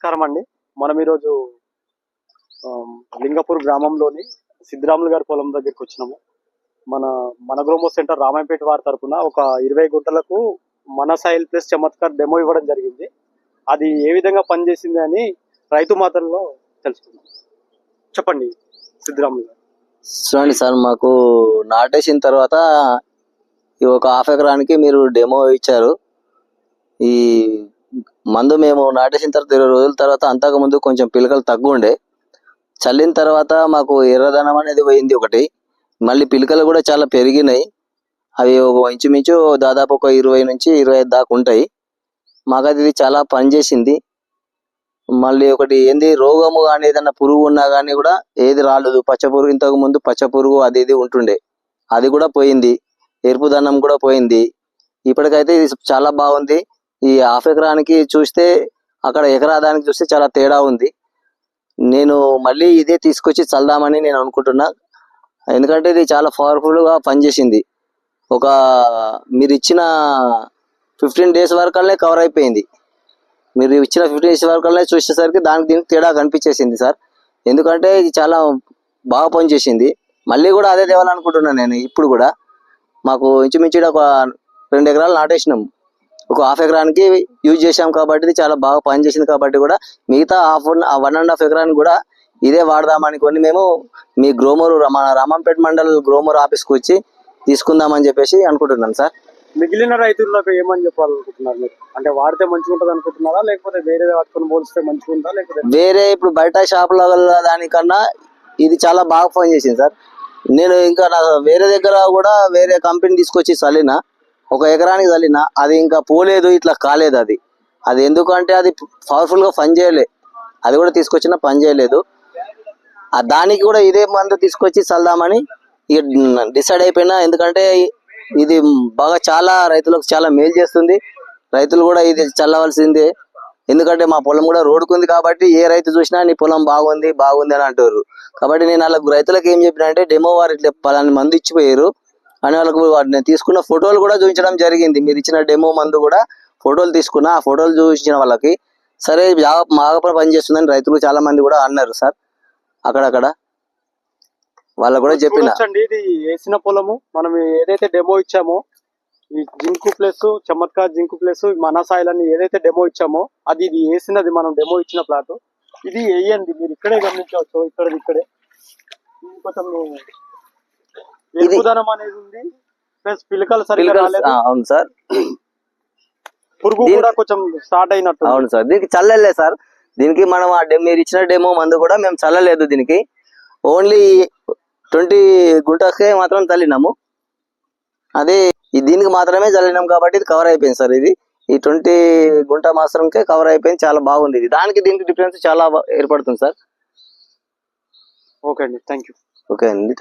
నమస్కారం అండి. మనం ఈరోజు లింగపూర్ గ్రామంలోని సిద్ధిరాములు గారి పొలం దగ్గరికి వచ్చినాము. మన గ్రోమో సెంటర్ రామాయపేట వారి తరపున ఒక 20 గుంటలకు మన సాయిల్ ప్లస్ చమత్కార్ డెమో ఇవ్వడం జరిగింది. అది ఏ విధంగా పనిచేసింది అని రైతు మాటల్లో తెలుసుకుందాం. చెప్పండి సిద్ధిరాములు గారు. చూడండి సార్, మాకు నాటేసిన తర్వాత ఒక హాఫ్ ఎకరానికి మీరు డెమో ఇచ్చారు. ఈ మందు మేము నాటేసిన తర్వాత 20 రోజుల తర్వాత అంతకు ముందు కొంచెం పిలకలు తక్కువ ఉండే, చల్లిన తర్వాత మాకు ఎర్రదనం అనేది పోయింది ఒకటి. మళ్ళీ పిలకలు కూడా చాలా పెరిగినాయి. అవి ఒక ఇంచుమించు దాదాపు ఒక 20 నుంచి 25 దాకా ఉంటాయి. మాకైతే ఇది చాలా పనిచేసింది. మళ్ళీ ఒకటి ఏంది, రోగము కానీ ఏదన్నా పురుగు ఉన్నా కానీ కూడా ఏది రాలేదు. పచ్చ పురుగు, ఇంతకు ముందు పచ్చ పురుగు అది ఇది ఉంటుండే, అది కూడా పోయింది. ఎరుపుదనం కూడా పోయింది. ఇప్పటికైతే ఇది చాలా బాగుంది. ఈ హాఫ్ ఎకరానికి చూస్తే అక్కడ ఎకరాదానికి చూస్తే చాలా తేడా ఉంది. నేను మళ్ళీ ఇదే తీసుకొచ్చి చల్దామని నేను అనుకుంటున్నా. ఎందుకంటే ఇది చాలా పవర్ఫుల్గా పనిచేసింది. మీరు ఇచ్చిన 15 డేస్ వరకల్నే కవర్ అయిపోయింది. మీరు ఇచ్చిన 15 డేస్ వరకల్నే చూసేసరికి దీనికి తేడా కనిపించేసింది సార్. ఎందుకంటే ఇది చాలా బాగా పనిచేసింది. మళ్ళీ కూడా అదే తేవాలనుకుంటున్నాను నేను. ఇప్పుడు కూడా మాకు ఇంచుమించు ఒక 2 ఎకరాలు నాటేసినాం. ఒక హాఫ్ ఎకరానికి యూజ్ చేసాం కాబట్టి ఇది చాలా బాగా పనిచేసింది. కాబట్టి కూడా మిగతా 1.5 ఎకరానికి కూడా ఇదే వాడదామనుకొని మేము మీ గ్రోమోర్ మన రామంపేట మండల్ గ్రోమోర్ ఆఫీస్కి వచ్చి తీసుకుందామని చెప్పేసి అనుకుంటున్నాను సార్. మిగిలిన రైతులకు ఏమని చెప్పాలనుకుంటున్నారు మీరు? అంటే వాడితే మంచిగా ఉంటుంది అనుకుంటున్నారా, లేకపోతే వేరే వాటిని పోలిస్తే మంచిగా ఉందా, లేకపోతే వేరే ఇప్పుడు బయట షాపుల దానికన్నా ఇది చాలా బాగా పనిచేసింది సార్. నేను ఇంకా వేరే దగ్గర కూడా వేరే కంపెనీ తీసుకొచ్చి చల్లిన, 1 ఎకరానికి చల్లిన, అది ఇంకా పోలేదు, ఇట్లా కాలేదు. అది ఎందుకంటే అది పవర్ఫుల్గా పని చేయలే. అది కూడా తీసుకొచ్చిన పని చేయలేదు. దానికి కూడా ఇదే మందు తీసుకొచ్చి చల్దామని ఇక డిసైడ్ అయిపోయినా. ఎందుకంటే ఇది బాగా చాలా రైతులకు చాలా మేలు చేస్తుంది. రైతులు కూడా ఇది చల్లవలసిందే. ఎందుకంటే మా పొలం కూడా రోడ్డుకుంది కాబట్టి ఏ రైతు చూసినా నీ పొలం బాగుంది బాగుంది అని అంటారు. కాబట్టి నేను రైతులకు ఏం చెప్పిన అంటే, డెమో వారు ఇట్లా పలాని మందు ఇచ్చిపోయారు అని వాళ్ళకు వాటిని తీసుకున్న ఫోటోలు కూడా చూపించడం జరిగింది. మీరు ఇచ్చిన డెమో మందు కూడా ఫోటోలు తీసుకున్నా. ఆ ఫోటోలు చూపించిన వాళ్ళకి సరే బాగా పనిచేస్తుందని రైతులు చాలా మంది కూడా అన్నారు సార్. అక్కడక్కడ వాళ్ళకు కూడా చెప్పిన. ఇది వేసిన పొలము మనం ఏదైతే డెమో ఇచ్చామో, ఈ zinc plus Chamatkar zinc plus మన సాయిల్ అని ఏదైతే డెమో ఇచ్చామో ఇది వేసినది మనం డెమో ఇచ్చిన ప్లాట్. ఇది వేయండి, మీరు ఇక్కడే గమనించవచ్చు. ఇక్కడే కొంచెం ఎరుపుదనం అనేది ఉంది, ప్లస్ పిలకలు సరిగ్గా రాలేదు. అవును సార్, పురుగు కూడా కొంచెం స్టార్ట్ అయినట్టు. అవును సార్, దీనికి చల్లలే సార్. దీనికి మనం మీరు ఇచ్చిన డెమో మందు కూడా మేము చల్లలేదు. దీనికి ఓన్లీ 20 గుంటకే మాత్రం చల్లినాము. అదే దీనికి మాత్రమే చల్లినాం కాబట్టి ఇది కవర్ అయిపోయింది సార్. ఈ 20 గుంట మాత్రంకే కవర్ అయిపోయింది. చాలా బాగుంది. దానికి దీనికి డిఫరెన్స్ చాలా ఏర్పడుతుంది సార్. ఓకే అండి, థ్యాంక్ యూ. ఓకే అండి.